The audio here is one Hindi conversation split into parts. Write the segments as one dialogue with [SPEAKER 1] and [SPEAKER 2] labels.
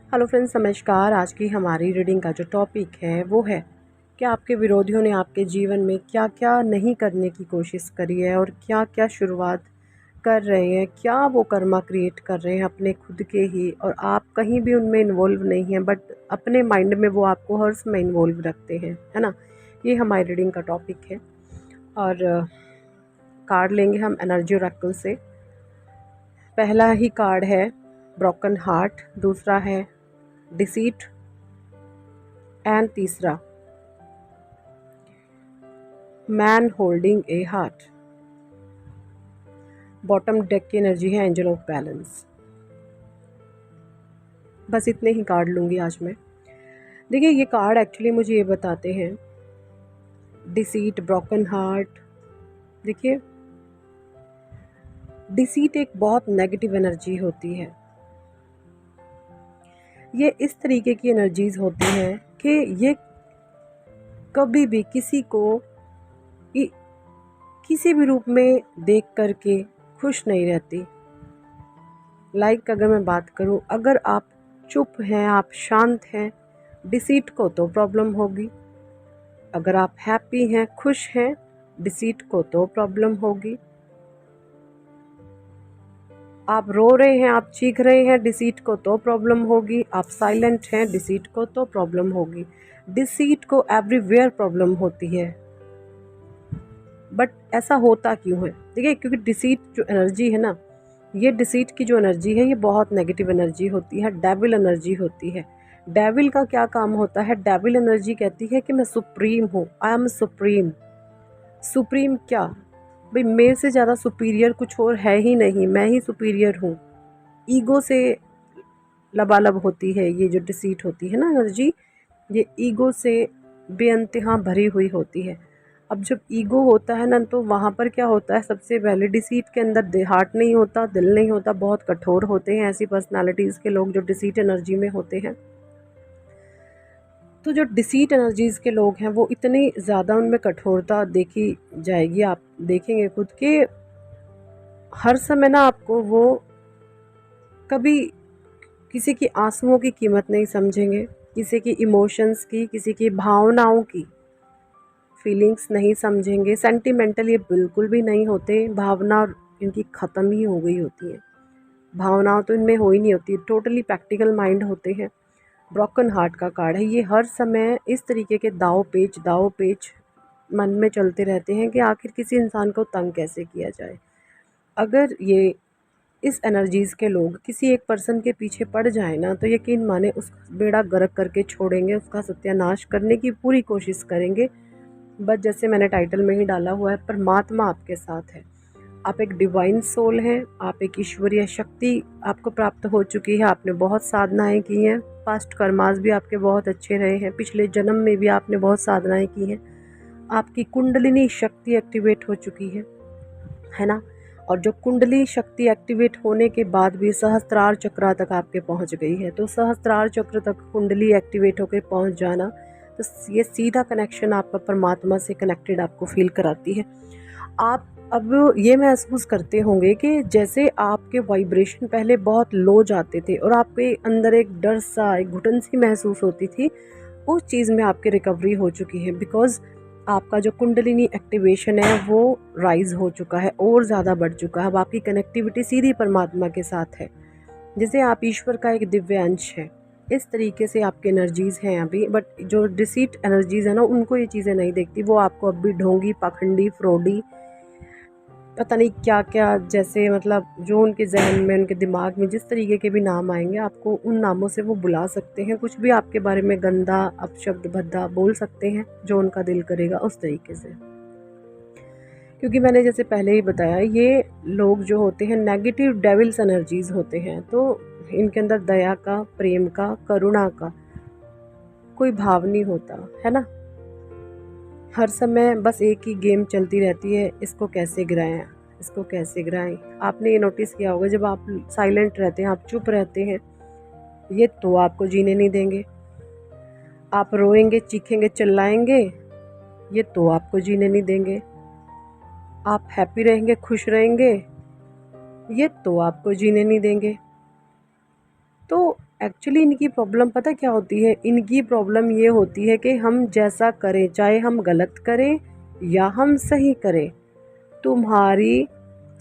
[SPEAKER 1] हेलो फ्रेंड्स, नमस्कार। आज की हमारी रीडिंग का जो टॉपिक है वो है कि आपके विरोधियों ने आपके जीवन में क्या क्या नहीं करने की कोशिश करी है और क्या क्या शुरुआत कर रहे हैं, क्या वो कर्मा क्रिएट कर रहे हैं अपने खुद के ही, और आप कहीं भी उनमें इन्वॉल्व नहीं हैं, बट अपने माइंड में वो आपको हर समय इन्वॉल्व रखते हैं, है ना। ये हमारी रीडिंग का टॉपिक है। और कार्ड लेंगे हम एनर्जी ओरेकल से। पहला ही कार्ड है ब्रोकन हार्ट, दूसरा है डिसीट एंड तीसरा मैन होल्डिंग ए हार्ट। बॉटम डेक की एनर्जी है एंजल ऑफ बैलेंस। बस इतने ही कार्ड लूँगी आज मैं। देखिए, ये कार्ड एक्चुअली मुझे ये बताते हैं डिसीट, ब्रोकन हार्ट। देखिए, डिसीट एक बहुत नेगेटिव एनर्जी होती है। ये इस तरीके की एनर्जीज होती हैं कि ये कभी भी किसी को किसी भी रूप में देख करके खुश नहीं रहती। लाइक अगर मैं बात करूं, अगर आप चुप हैं, आप शांत हैं, डिसीट को तो प्रॉब्लम होगी। अगर आप हैप्पी हैं, खुश हैं, डिसीट को तो प्रॉब्लम होगी। आप रो रहे हैं, आप चीख रहे हैं, डिसीट को तो प्रॉब्लम होगी। आप साइलेंट हैं, डिसीट को तो प्रॉब्लम होगी। डिसीट को एवरीवेयर प्रॉब्लम होती है। बट ऐसा होता क्यों है? देखिए, क्योंकि डिसीट जो एनर्जी है ना, ये डिसीट की जो एनर्जी है ये बहुत नेगेटिव एनर्जी होती है, डेविल एनर्जी होती है। डेविल का क्या काम होता है? डेविल एनर्जी कहती है कि मैं सुप्रीम हूँ, आई एम सुप्रीम। सुप्रीम क्या? भाई, मेरे से ज़्यादा सुपीरियर कुछ और है ही नहीं, मैं ही सुपीरियर हूँ। ईगो से लबालब होती है ये जो डिसीट होती है ना एनर्जी, ये ईगो से बेअंतहा भरी हुई होती है। अब जब ईगो होता है ना, तो वहाँ पर क्या होता है? सबसे पहले डिसीट के अंदर हार्ट नहीं होता, दिल नहीं होता, बहुत कठोर होते हैं ऐसी पर्सनालिटीज़ के लोग जो डिसीट एनर्जी में होते हैं। तो जो डिसीट एनर्जीज़ के लोग हैं वो इतनी ज़्यादा उनमें कठोरता देखी जाएगी, आप देखेंगे खुद के हर समय ना आपको वो कभी किसी की आंसुओं की कीमत नहीं समझेंगे, किसी की इमोशंस की, किसी की भावनाओं की फीलिंग्स नहीं समझेंगे। सेंटिमेंटल ये बिल्कुल भी नहीं होते। भावना इनकी ख़त्म ही हो गई होती है। भावनाओं तो इनमें हो ही नहीं होती, टोटली प्रैक्टिकल माइंड होते हैं। ब्रोकन हार्ट का कार्ड है ये। हर समय इस तरीके के दाव पेच मन में चलते रहते हैं कि आखिर किसी इंसान को तंग कैसे किया जाए। अगर ये इस एनर्जीज़ के लोग किसी एक पर्सन के पीछे पड़ जाए ना, तो यकीन माने उसका बेड़ा गर्क करके छोड़ेंगे, उसका सत्यानाश करने की पूरी कोशिश करेंगे। बस जैसे मैंने टाइटल में ही डाला हुआ है, परमात्मा आपके साथ है। आप एक डिवाइन सोल हैं, आप एक ईश्वरीय शक्ति आपको प्राप्त हो चुकी है। आपने बहुत साधनाएं की हैं, पास्ट कर्मास भी आपके बहुत अच्छे रहे हैं, पिछले जन्म में भी आपने बहुत साधनाएं की हैं। आपकी कुंडलिनी शक्ति एक्टिवेट हो चुकी है ना। और जो कुंडली शक्ति एक्टिवेट होने के बाद भी सहस्त्रार चक्र तक आपके पहुंच गई है, तो सहस्त्रार चक्र तक कुंडली एक्टिवेट होकर पहुंच जाना, तो ये सीधा कनेक्शन आपका परमात्मा से कनेक्टेड आपको फील कराती है। आप अब ये महसूस करते होंगे कि जैसे आपके वाइब्रेशन पहले बहुत लो जाते थे और आपके अंदर एक डर सा, एक घुटन सी महसूस होती थी, उस चीज़ में आपकी रिकवरी हो चुकी है। बिकॉज़ आपका जो कुंडलिनी एक्टिवेशन है वो राइज हो चुका है और ज़्यादा बढ़ चुका है। अब आपकी कनेक्टिविटी सीधी परमात्मा के साथ है, जैसे आप ईश्वर का एक दिव्य अंश है। इस तरीके से आपकी एनर्जीज़ हैं अभी। बट जो डिसीट एनर्जीज़ है ना, उनको ये चीज़ें नहीं देखती। वो आपको अब भी ढोंगी, पाखंडी, फ्रॉडी, पता नहीं क्या क्या, जैसे मतलब जो उनके जहन में, उनके दिमाग में जिस तरीके के भी नाम आएंगे, आपको उन नामों से वो बुला सकते हैं। कुछ भी आपके बारे में गंदा अपशब्द भद्दा बोल सकते हैं, जो उनका दिल करेगा उस तरीके से। क्योंकि मैंने जैसे पहले ही बताया, ये लोग जो होते हैं नेगेटिव डेविल्स एनर्जीज होते हैं, तो इनके अंदर दया का, प्रेम का, करुणा का कोई भाव नहीं होता, है ना। हर समय बस एक ही गेम चलती रहती है, इसको कैसे गिराएं, इसको कैसे गिराएं। आपने ये नोटिस किया होगा, जब आप साइलेंट रहते हैं, आप चुप रहते हैं, ये तो आपको जीने नहीं देंगे। आप रोएंगे, चीखेंगे, चिल्लाएंगे, ये तो आपको जीने नहीं देंगे। आप हैप्पी रहेंगे, खुश रहेंगे, ये तो आपको जीने नहीं देंगे। तो एक्चुअली इनकी प्रॉब्लम पता क्या होती है, इनकी प्रॉब्लम ये होती है कि हम जैसा करें, चाहे हम गलत करें या हम सही करें, तुम्हारी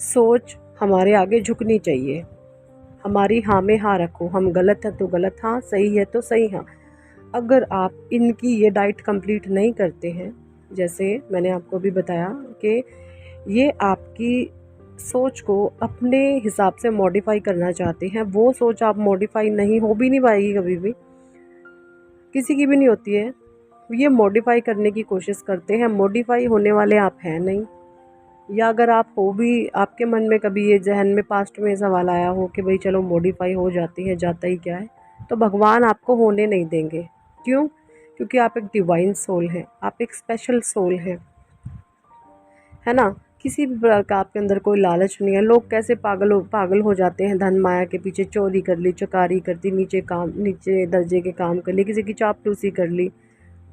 [SPEAKER 1] सोच हमारे आगे झुकनी चाहिए। हमारी हाँ में हाँ रखो, हम गलत है तो गलत हाँ, सही है तो सही हाँ। अगर आप इनकी ये डाइट कंप्लीट नहीं करते हैं, जैसे मैंने आपको भी बताया कि ये आपकी सोच को अपने हिसाब से मॉडिफाई करना चाहते हैं, वो सोच आप मॉडिफाई नहीं हो भी नहीं पाएगी, कभी भी किसी की भी नहीं होती है। ये मॉडिफाई करने की कोशिश करते हैं, मॉडिफाई होने वाले आप हैं नहीं। या अगर आप हो भी, आपके मन में कभी ये जहन में पास्ट में सवाल आया हो कि भाई चलो मॉडिफाई हो जाती है, जाता ही क्या है, तो भगवान आपको होने नहीं देंगे। क्यों? क्योंकि आप एक डिवाइन सोल हैं, आप एक स्पेशल सोल हैं, है ना। किसी भी प्रकार का आपके अंदर कोई लालच नहीं है। लोग कैसे पागल हो जाते हैं धन माया के पीछे, चोरी कर ली, चकारी कर दी, नीचे दर्जे के काम कर लिए, किसी की चापलूसी कर ली।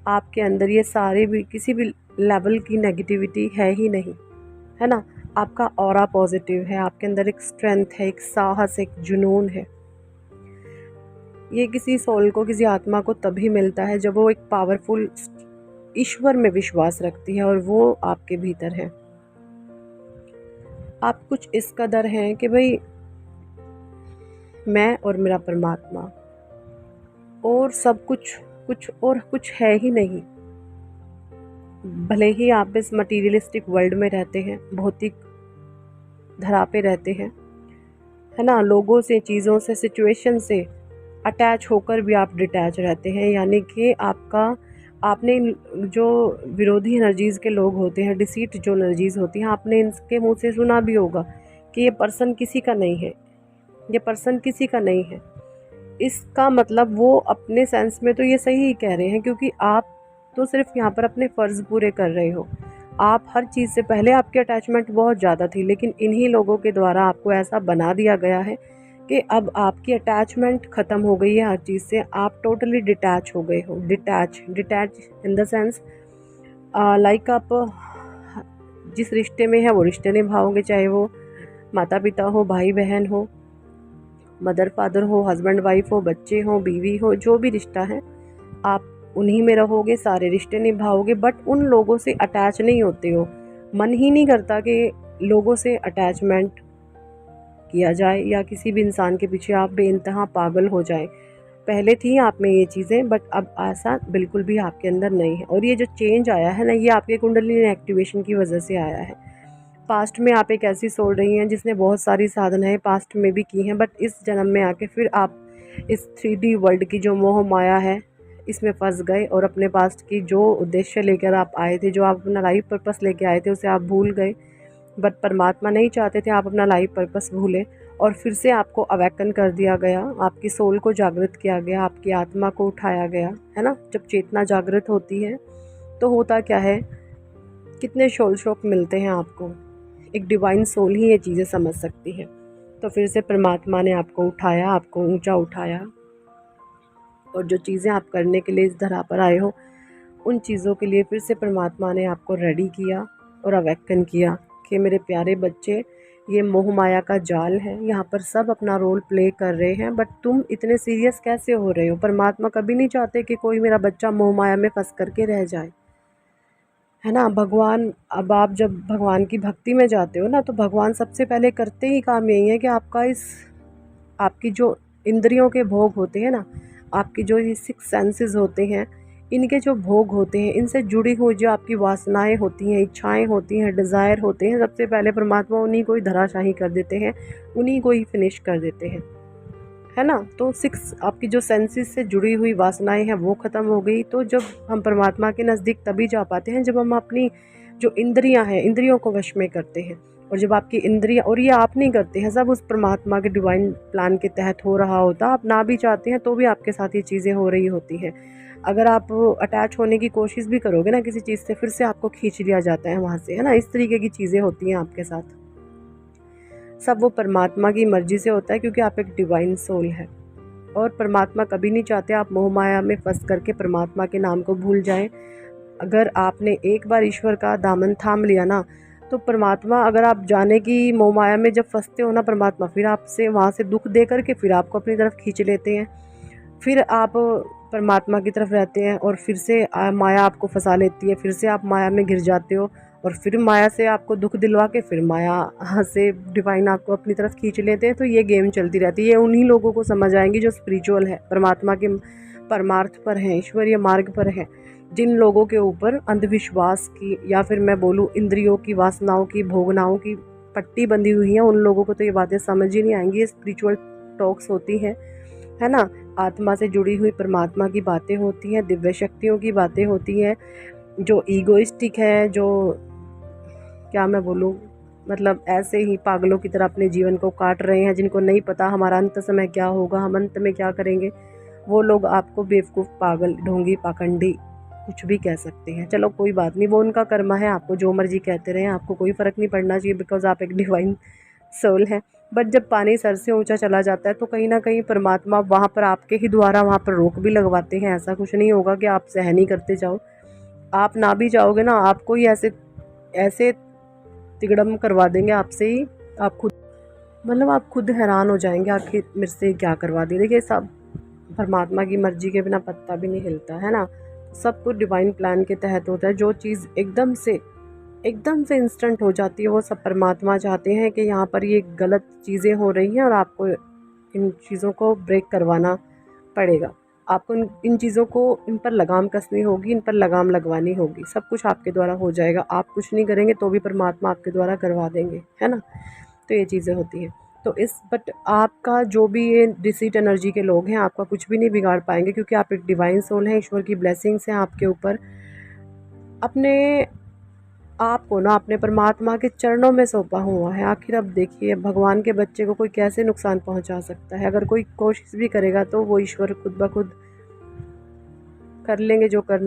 [SPEAKER 1] आपके अंदर ये सारे भी किसी भी लेवल की नेगेटिविटी है ही नहीं, है ना। आपका ऑरा पॉजिटिव है, आपके अंदर एक स्ट्रेंथ है, एक साहस, एक जुनून है। ये किसी सोल को, किसी आत्मा को तभी मिलता है जब वो एक पावरफुल ईश्वर में विश्वास रखती है और वो आपके भीतर है। आप कुछ इस कदर हैं कि भाई मैं और मेरा परमात्मा, और सब कुछ, कुछ और कुछ है ही नहीं। भले ही आप इस मटीरियलिस्टिक वर्ल्ड में रहते हैं, भौतिक धरा पे रहते हैं, है ना, लोगों से, चीज़ों से, सिचुएशन से अटैच होकर भी आप डिटैच रहते हैं। यानी कि आपने जो विरोधी एनर्जीज़ के लोग होते हैं, डिसीट जो एनर्जीज़ होती हैं, आपने इनके मुंह से सुना भी होगा कि ये पर्सन किसी का नहीं है, ये पर्सन किसी का नहीं है। इसका मतलब वो अपने सेंस में तो ये सही ही कह रहे हैं, क्योंकि आप तो सिर्फ यहाँ पर अपने फ़र्ज़ पूरे कर रहे हो। आप हर चीज़ से पहले आपकी अटैचमेंट बहुत ज़्यादा थी, लेकिन इन्हीं लोगों के द्वारा आपको ऐसा बना दिया गया है कि अब आपकी अटैचमेंट ख़त्म हो गई है हर चीज़ से। आप टोटली डिटैच हो गए हो। Detach in the sense, like आप जिस रिश्ते में है वो रिश्ते निभाओगे, चाहे वो माता पिता हो, भाई बहन हो, मदर फादर हो, हस्बैंड वाइफ हो, बच्चे हो, बीवी हो, जो भी रिश्ता है आप उन्हीं में रहोगे, सारे रिश्ते निभाओगे, बट उन लोगों से अटैच नहीं होते हो। मन ही नहीं करता कि लोगों से अटैचमेंट किया जाए या किसी भी इंसान के पीछे आप बेइंतहा पागल हो जाए। पहले थी आप में ये चीज़ें, बट अब ऐसा बिल्कुल भी आपके अंदर नहीं है। और ये जो चेंज आया है ना, ये आपके कुंडलिनी एक्टिवेशन की वजह से आया है। पास्ट में आप एक ऐसी सोल रही हैं जिसने बहुत सारी साधनाएं पास्ट में भी की हैं, बट इस जन्म में आके फिर आप इस 3D वर्ल्ड की जो मोह माया है इसमें फंस गए, और अपने पास्ट की जो उद्देश्य लेकर आप आए थे, जो आप अपना लाइफ पर्पस लेके आए थे, उसे आप भूल गए। बट परमात्मा नहीं चाहते थे आप अपना लाइफ पर्पस भूलें, और फिर से आपको अवेकन कर दिया गया, आपकी सोल को जागृत किया गया, आपकी आत्मा को उठाया गया, है ना। जब चेतना जागृत होती है तो होता क्या है, कितने शोल शौक मिलते हैं आपको। एक डिवाइन सोल ही ये चीज़ें समझ सकती है। तो फिर से परमात्मा ने आपको उठाया, आपको ऊंचा उठाया, और जो चीज़ें आप करने के लिए इस धरा पर आए हो, उन चीज़ों के लिए फिर से परमात्मा ने आपको रेडी किया और अवेकन किया कि मेरे प्यारे बच्चे, ये मोह माया का जाल है, यहाँ पर सब अपना रोल प्ले कर रहे हैं, बट तुम इतने सीरियस कैसे हो रहे हो। परमात्मा कभी नहीं चाहते कि कोई मेरा बच्चा मोह माया में फंस करके रह जाए, है ना। भगवान, अब आप जब भगवान की भक्ति में जाते हो ना, तो भगवान सबसे पहले करते ही काम यही है कि आपकी जो इंद्रियों के भोग होते हैं ना, आपकी जो ये 6 सेंसेस होते हैं, इनके जो भोग होते हैं, इनसे जुड़ी हुई जो आपकी वासनाएं होती हैं, इच्छाएं होती हैं, डिज़ायर होते हैं, सबसे पहले परमात्मा उन्हीं को ही धराशाही कर देते हैं, उन्हीं को ही फिनिश कर देते हैं, है ना। तो 6 आपकी जो सेंसेस से जुड़ी हुई वासनाएं हैं वो ख़त्म हो गई। तो जब हम परमात्मा के नज़दीक तभी जा पाते हैं जब हम अपनी जो इंद्रियां हैं, इंद्रियों को वश में करते हैं। और जब आपकी इंद्रियां, और ये आप नहीं करते हैं, सब उस परमात्मा के डिवाइन प्लान के तहत हो रहा होता, आप ना भी चाहते हैं तो भी आपके साथ ये चीज़ें हो रही होती हैं। अगर आप अटैच होने की कोशिश भी करोगे ना किसी चीज़ से, फिर से आपको खींच लिया जाता है वहाँ से, है ना। इस तरीके की चीज़ें होती हैं आपके साथ। सब वो परमात्मा की मर्ज़ी से होता है, क्योंकि आप एक डिवाइन सोल है। और परमात्मा कभी नहीं चाहते आप मोह माया में फंस करके परमात्मा के नाम को भूल जाएं। अगर आपने एक बार ईश्वर का दामन थाम लिया ना, तो परमात्मा, अगर आप जाने की मोह माया में जब फंसते हो ना, परमात्मा फिर आपसे वहाँ से दुख दे करके फिर आपको अपनी तरफ खींच लेते हैं। फिर आप परमात्मा की तरफ रहते हैं और फिर से माया आपको फंसा लेती है, फिर से आप माया में घिर जाते हो और फिर माया से आपको दुख दिलवा के फिर माया से डिवाइन आपको अपनी तरफ खींच लेते हैं। तो ये गेम चलती रहती है। ये उन्हीं लोगों को समझ आएंगी जो स्पिरिचुअल है, परमात्मा के परमार्थ पर हैं, ईश्वरीय मार्ग पर हैं। जिन लोगों के ऊपर अंधविश्वास की या फिर मैं बोलूँ इंद्रियों की, वासनाओं की, भोगनाओं की पट्टी बंधी हुई है, उन लोगों को तो ये बातें समझ ही नहीं आएंगी। ये स्पिरिचुअल टॉक्स होती हैं, है ना। आत्मा से जुड़ी हुई परमात्मा की बातें होती हैं, दिव्य शक्तियों की बातें होती हैं। जो ईगोइस्टिक है, जो क्या मैं बोलूँ, मतलब ऐसे ही पागलों की तरह अपने जीवन को काट रहे हैं, जिनको नहीं पता हमारा अंत समय क्या होगा, हम अंत में क्या करेंगे, वो लोग आपको बेवकूफ़, पागल, ढोंगी, पाखंडी कुछ भी कह सकते हैं। चलो कोई बात नहीं, वो उनका कर्म है, आपको जो मर्जी कहते रहें, आपको कोई फ़र्क नहीं पड़ना चाहिए, बिकॉज आप एक डिवाइन सोल हैं। बट जब पानी सर से ऊंचा चला जाता है तो कहीं ना कहीं परमात्मा वहाँ पर आपके ही द्वारा वहाँ पर रोक भी लगवाते हैं। ऐसा कुछ नहीं होगा कि आप सहन ही करते जाओ। आप ना भी जाओगे ना, आपको ही ऐसे ऐसे तिगड़म करवा देंगे आपसे ही, आप खुद मतलब आप खुद हैरान हो जाएंगे, आखिर मेरे से क्या करवा दिया। देखिए, सब परमात्मा की मर्जी के बिना पत्ता भी नहीं हिलता, है ना। सब कुछ डिवाइन प्लान के तहत होता है। जो चीज़ एकदम से इंस्टेंट हो जाती है, वो सब परमात्मा चाहते हैं कि यहाँ पर ये गलत चीज़ें हो रही हैं और आपको इन चीज़ों को ब्रेक करवाना पड़ेगा। आपको इन चीज़ों को, इन पर लगाम कसनी होगी, इन पर लगाम लगवानी होगी। सब कुछ आपके द्वारा हो जाएगा। आप कुछ नहीं करेंगे तो भी परमात्मा आपके द्वारा करवा देंगे, है ना। तो ये चीज़ें होती हैं। तो बट आपका जो भी ये डिसीट एनर्जी के लोग हैं, आपका कुछ भी नहीं बिगाड़ पाएंगे, क्योंकि आप एक डिवाइन सोल हैं। ईश्वर की ब्लेसिंग्स हैं आपके ऊपर। अपने आपको ना अपने परमात्मा के चरणों में सौंपा हुआ है। आखिर अब देखिए, भगवान के बच्चे को कोई कैसे नुकसान पहुंचा सकता है। अगर कोई कोशिश भी करेगा तो वो ईश्वर खुद ब खुद कर लेंगे जो करना।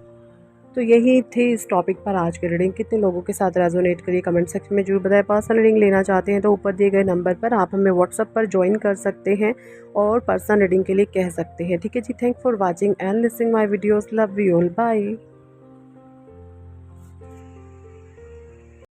[SPEAKER 1] तो यही थी इस टॉपिक पर आज की रीडिंग। कितने लोगों के साथ रेजोनेट करिए कमेंट सेक्शन में जरूर बताएं। पर्सनल रीडिंग लेना चाहते हैं तो ऊपर दिए गए नंबर पर आप हमें व्हाट्सएप पर ज्वाइन कर सकते हैं और पर्सनल रीडिंग के लिए कह सकते हैं। ठीक है जी, thank for watching and listening my videos. Love you all, bye.